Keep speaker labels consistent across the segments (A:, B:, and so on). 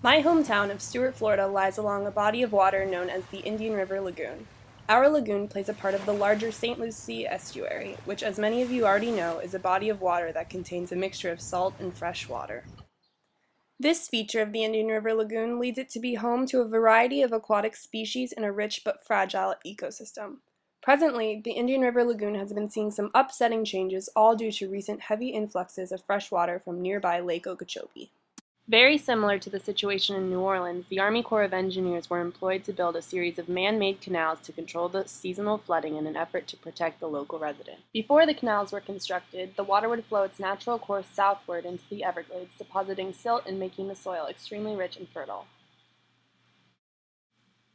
A: My hometown of Stuart, Florida lies along a body of water known as the Indian River Lagoon. Our lagoon plays a part of the larger St. Lucie estuary, which, as many of you already know, is a body of water that contains a mixture of salt and fresh water. This feature of the Indian River Lagoon leads it to be home to a variety of aquatic species in a rich but fragile ecosystem. Presently, the Indian River Lagoon has been seeing some upsetting changes, all due to recent heavy influxes of fresh water from nearby Lake Okeechobee. Very similar to the situation in New Orleans, the Army Corps of Engineers were employed to build a series of man-made canals to control the seasonal flooding in an effort to protect the local residents. Before the canals were constructed, the water would flow its natural course southward into the Everglades, depositing silt and making the soil extremely rich and fertile.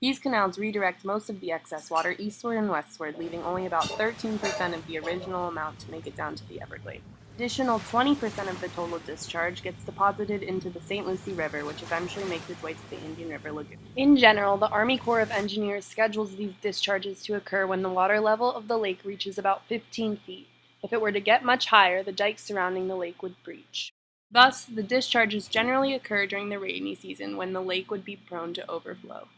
A: These canals redirect most of the excess water eastward and westward, leaving only about 13% of the original amount to make it down to the Everglades. Additional 20% of the total discharge gets deposited into the St. Lucie River, which eventually makes its way to the Indian River Lagoon. In general, the Army Corps of Engineers schedules these discharges to occur when the water level of the lake reaches about 15 feet. If it were to get much higher, the dikes surrounding the lake would breach. Thus, the discharges generally occur during the rainy season when the lake would be prone to overflow.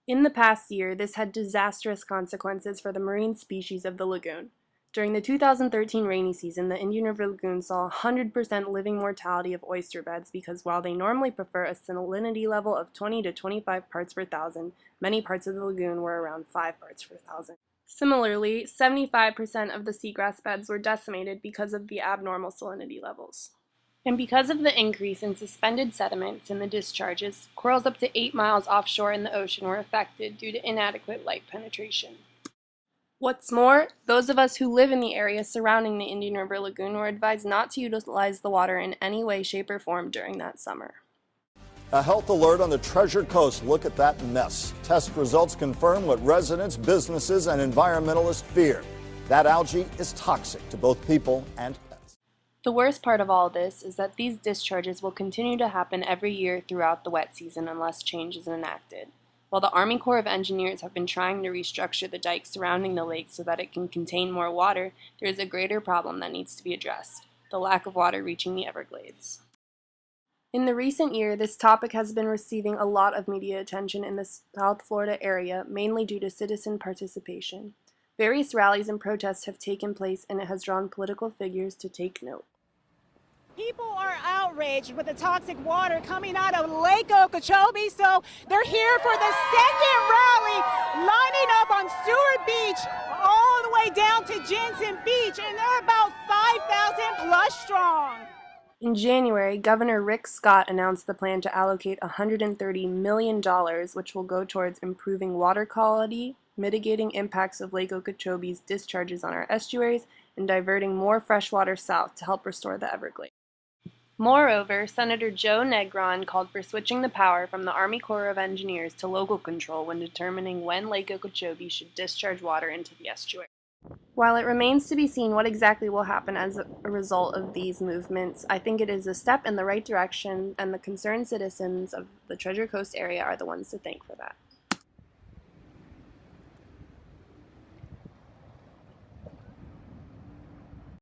A: In the past year, this had disastrous consequences for the marine species of the lagoon. During the 2013 rainy season, the Indian River Lagoon saw 100% living mortality of oyster beds because while they normally prefer a salinity level of 20 to 25 parts per thousand, many parts of the lagoon were around 5 parts per thousand. Similarly, 75% of the seagrass beds were decimated because of the abnormal salinity levels. And because of the increase in suspended sediments in the discharges, corals up to 8 miles offshore in the ocean were affected due to inadequate light penetration. What's more, those of us who live in the area surrounding the Indian River Lagoon were advised not to utilize the water in any way, shape, or form during that summer.
B: A health alert on the Treasure Coast. Look at that mess. Test results confirm what residents, businesses, and environmentalists fear. That algae is toxic to both people and pets.
A: The worst part of all this is that these discharges will continue to happen every year throughout the wet season unless change is enacted. While the Army Corps of Engineers have been trying to restructure the dike surrounding the lake so that it can contain more water, there is a greater problem that needs to be addressed: the lack of water reaching the Everglades. In the recent year, this topic has been receiving a lot of media attention in the South Florida area, mainly due to citizen participation. Various rallies and protests have taken place, and it has drawn political figures to take note.
C: People are outraged with the toxic water coming out of Lake Okeechobee, so they're here for the second rally, lining up on Stewart Beach all the way down to Jensen Beach, and they're about 5,000 plus strong.
A: In January, Governor Rick Scott announced the plan to allocate $130 million, which will go towards improving water quality, mitigating impacts of Lake Okeechobee's discharges on our estuaries, and diverting more fresh water south to help restore the Everglades. Moreover, Senator Joe Negron called for switching the power from the Army Corps of Engineers to local control when determining when Lake Okeechobee should discharge water into the estuary. While it remains to be seen what exactly will happen as a result of these movements, I think it is a step in the right direction, and the concerned citizens of the Treasure Coast area are the ones to thank for that.